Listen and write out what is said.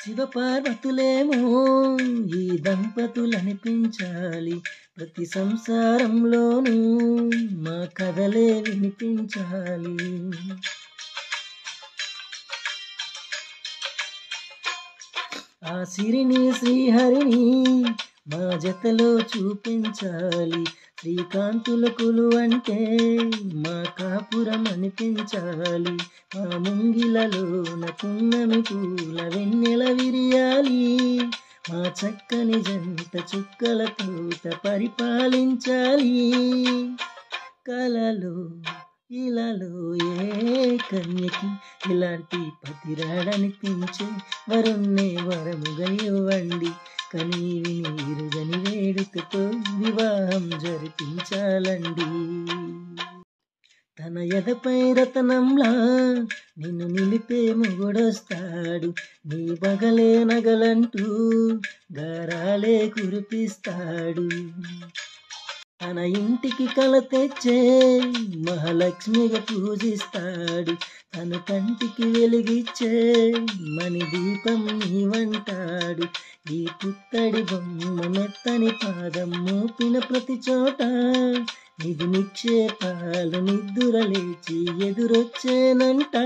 శివపార్వతులేమో ఈ దంపతులనిపించాలి. ప్రతి సంసారంలోనూ మా కథలే వినిపించాలి. ఆ సిరిని శ్రీహరిని మా జతలో చూపించాలి. శ్రీకాంతుల కొలువంటే మా కాపురం అనిపించాలి. మా ముంగిలలోన పున్నమి పూల వెన్నెల విరియాలి. మా చక్కని జంట చుక్కల తోట పరిపాలించాలి. కలలో ఇలాలో ఏ కన్యకి ఇలాంటి పతిరాడనిపించే వరుణ్ణే వరముగా ఇవ్వండి. కనీవి నీరుగని వేడుకతో వివాహం జరిపించాలండి. తన ఎదపై రతనంలా నిన్ను నిలిపే మొగుడొస్తాడు. నీ బగలే నగలంటూ గారాలే కురిపిస్తాడు. తన ఇంటికి కల తెచ్చే మహాలక్ష్మిగా పూజిస్తాడు. తన కంటికి వెలిగిచ్చే మణి దీపం నీవంటాడు. ఈ పుత్తడి బొమ్మ మెత్తని పాదం మోపిన ప్రతి చోట నిధి నిక్షేపాలు నిద్దురలేచి ఎదురొచ్చేనంట.